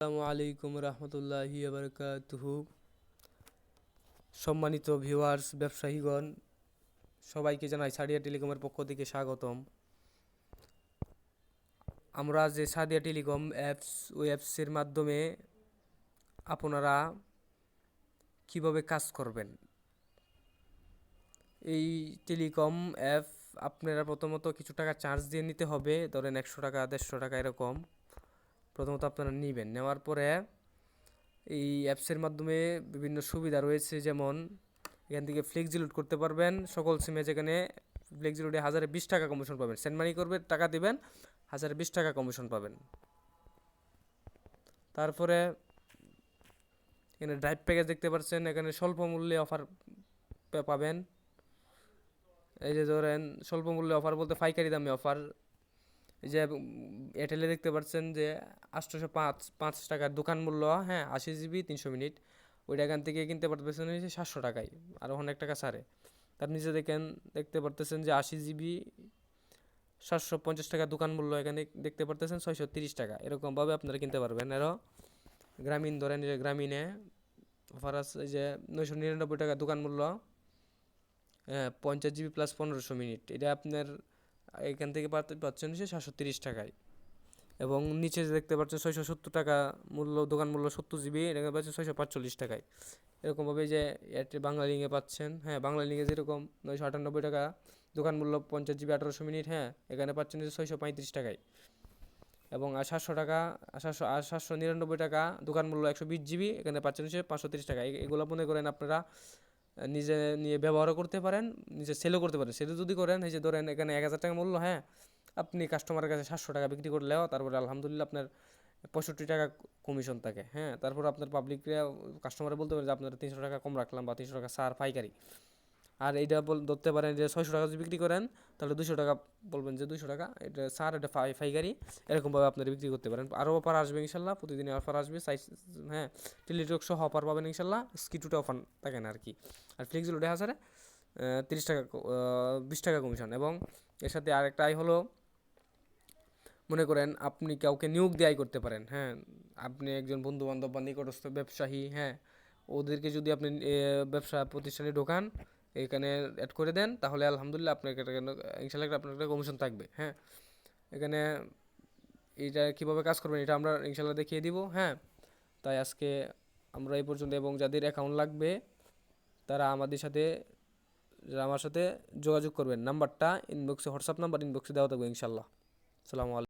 আসসালামু আলাইকুম রহমতুল্লাহি বারাকাতুহু। সম্মানিত ভিউয়ার্স, ব্যবসায়ীগণ, সবাইকে জানাই সাদিয়া টেলিকমের পক্ষ থেকে স্বাগতম। আমরা যে সাদিয়া টেলিকম ওই অ্যাপসের মাধ্যমে আপনারা কিভাবে কাজ করবেন, এই টেলিকম অ্যাপ আপনারা প্রথমত কিছু টাকা চার্জ দিয়ে নিতে হবে, ধরেন 100 টাকা 150 টাকা এরকম। প্রথমত আপনারা নেবেন, নেওয়ার পরে এই অ্যাপসের মাধ্যমে বিভিন্ন সুবিধা রয়েছে, যেমন এখান থেকে ফ্লেক্সি লোড করতে পারবেন সকল সিমে, যেখানে ফ্লেক্সি লোডে 1020 টাকা কমিশন পাবেন। সেন্ড মানি করবে, টাকা দিবেন, 1020 টাকা কমিশন পাবেন। তারপরে এখানে ড্রাইভ প্যাকেজ দেখতে পাচ্ছেন, এখানে স্বল্প মূল্যে অফার পাবেন। এই যে ধরেন স্বল্প মূল্যে অফার বলতে পাইকারি দামে অফার। এই যে এয়ারটেলে দেখতে পাচ্ছেন যে 805 টাকার দোকান মূল্য, হ্যাঁ, 80 জিবি 300 মিনিট, ওইটা এখান থেকে কিনতে পারতেছেন 700 টাকায়, আর অনেক টাকা ছাড়ে। তার নিচে দেখতে পারতেছেন যে 80 জিবি 750 টাকা দোকান মূল্য, এখানে দেখতে পারতেছেন 630 টাকা। এরকমভাবে আপনারা কিনতে পারবেন। আরও গ্রামীণ, ধরেন যে গ্রামীণে অফার আছে যে 999 টাকা দোকান মূল্য, 50 জিবি প্লাস 1500 মিনিট, এটা আপনার এখান থেকে পাচ্ছেন 730 টাকায়। এবং নিচে দেখতে পাচ্ছেন 670 টাকা মূল্য, দোকান মূল্য 70 জিবি, এটা পাচ্ছেন 645 টাকায়। এরকমভাবে যে এয়ারটেল বাংলা লিঙ্কে পাচ্ছেন, হ্যাঁ, বাংলা লিঙ্কে যেরকম 998 টাকা দোকান মূল্য, 50 জিবি 1800 মিনিট, হ্যাঁ, এখানে পাচ্ছেন 635 টাকায়। এবং 700 টাকা 799 টাকা দোকান মূল্য 120 জিবি, এখানে পাচ্ছেন 530 টাকা। এগুলো মনে করেন আপনারা নিজে নিয়ে ব্যবহারও করতে পারেন, নিজে সেলও করতে পারেন। সেল যদি করেন, এই যে ধরেন এখানে 1000 টাকা মূল্য, হ্যাঁ, আপনি কাস্টমারের কাছে 700 টাকা বিক্রি করলেও তারপরে আলহামদুলিল্লাহ আপনার 65 টাকা কমিশন থাকে, হ্যাঁ। তারপর আপনার পাবলিকরা কাস্টমারে বলতে পারে যে আপনারা 300 টাকা কম রাখলাম বা 300 টাকা সার পাইকারি। আর এইটা ধরতে পারেন যে 600 টাকা যদি বিক্রি করেন, তাহলে 200 টাকা বলবেন যে 200 টাকা এটা সার, এটা পাইকারি। এরকমভাবে আপনারা বিক্রি করতে পারেন। আরও অফার আসবে ইনশাল্লাহ, প্রতিদিনই অফার আসবে, হ্যাঁ, টেলিটক সহ অফার পাবেন ইনশাল্লাহ। স্কিটুটা অফার থাকে না আর কি। আর ফ্লেক্সি লোডে 30 টাকা 20 টাকা কমিশন। এবং এর সাথে আরেকটা আয় হলো, মনে করেন আপনি কাউকে নিয়োগ দিয়ে আয় করতে পারেন, হ্যাঁ। আপনি একজন বন্ধু বান্ধব বা নিকটস্থ ব্যবসায়ী, হ্যাঁ, ওদেরকে যদি আপনি ব্যবসা প্রতিষ্ঠানে ঢোকান, এখানে অ্যাড করে দেন, তাহলে আলহামদুলিল্লাহ আপনার ইনশাল্লাহ আপনার একটা কমিশন থাকবে, হ্যাঁ। এখানে এইটা কীভাবে কাজ করবেন এটা আমরা ইনশাল্লাহ দেখিয়ে দিব, হ্যাঁ। তাই আজকে আমরা এই পর্যন্ত। এবং যাদের অ্যাকাউন্ট লাগবে তারা আমার সাথে যোগাযোগ করবেন। নাম্বারটা ইনবক্সে, হোয়াটসঅ্যাপ নাম্বার ইনবক্সে দেওয়া থাকবে ইনশাল্লাহ। আসসালামু আলাইকুম।